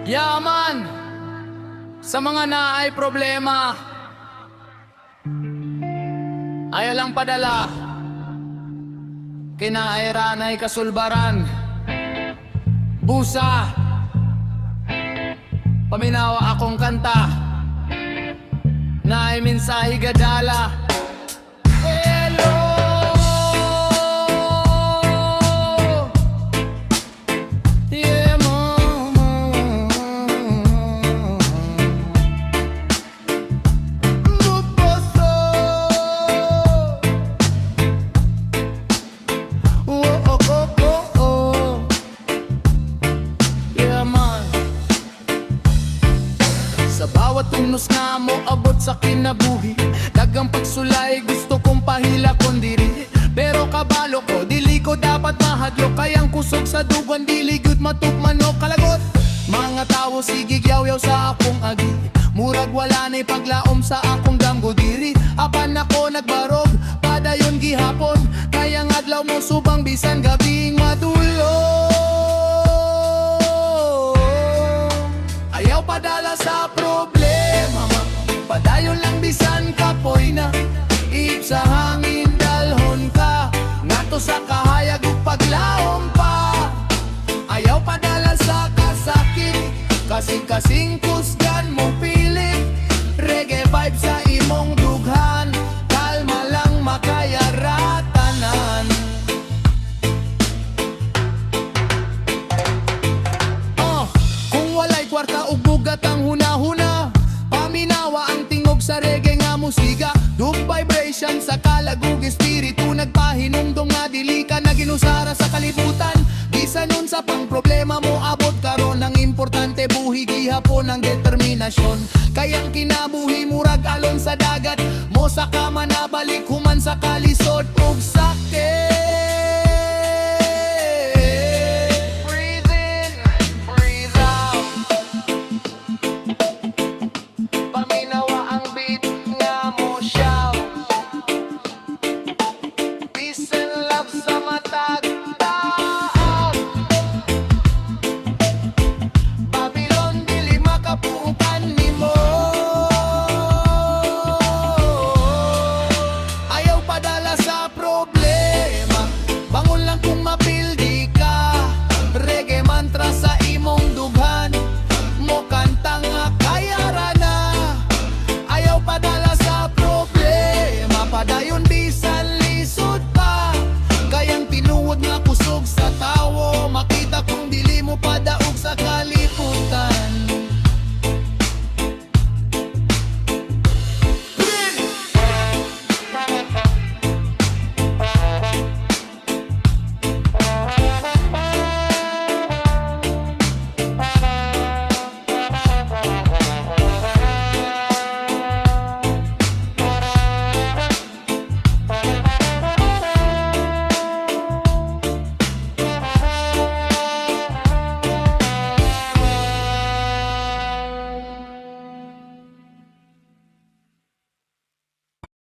Yaman sa mga naay problema, ay lang padala kinairanay kasulbaran. Busa paminawa akong kanta na ay mensahe gadala. Hello, yeah, mama. Lupaso. Oh, oh, oh, oh, oh. Yeah, man. Sa bawat unos nga mo abot sa kinabuhi, dagang pagsulay gusto kong pahila kondiri. Pero kabalo ko, dili ko dapat mahadlo, kayang kusog sa dugon, dili good matukman o kalagot. Mga tao sigig yaw-yaw sa akong agi, murag wala na'y paglaom sa akong damgo diri. Apan ako nagbarog, padayon gihapon, kayang adlaw mo subang bisan gabing madulo. Ayaw padala sa problema, padayon lang bisan kapoy na. Iip sa hangin dalhon ka, nato sa kahayag ug paglaom pa. Ayaw padala sa kasakit, kasing-kasing kusgan mo pilit. Reggae vibe sa imong dughan, kalma lang makayaratanan. Kung walay kwarta ug bugat ang hunahuna, paminawa ang tingog sa reggae nga musika. Dug vibration sa kalagug espiritu, nagpahinumdong nga dili ka na ginusara sa kalibutan. Bisa nun sa pang problema mo abot karon, ang importante buhi gihapon ang determinasyon. Kayang kinabuhi murag alon sa dagat, mo sa kama na balik human sa kalisod ug sakit. Breathe in, breathe out. Paminawa ang beat nga mo shout. Peace and love sa matag taon. Babylon dili makapuukan nimo. Ayaw padala sa problema, bangon lang kung mapildi ka. Reggae mantra sa imong dughan, mo kanta nga kayara na. Ayaw padala sa problema, padayon bisan lisod pa. Kayang tinuod nga kusog sa tawo, makita kung dili mo padaog sa kali.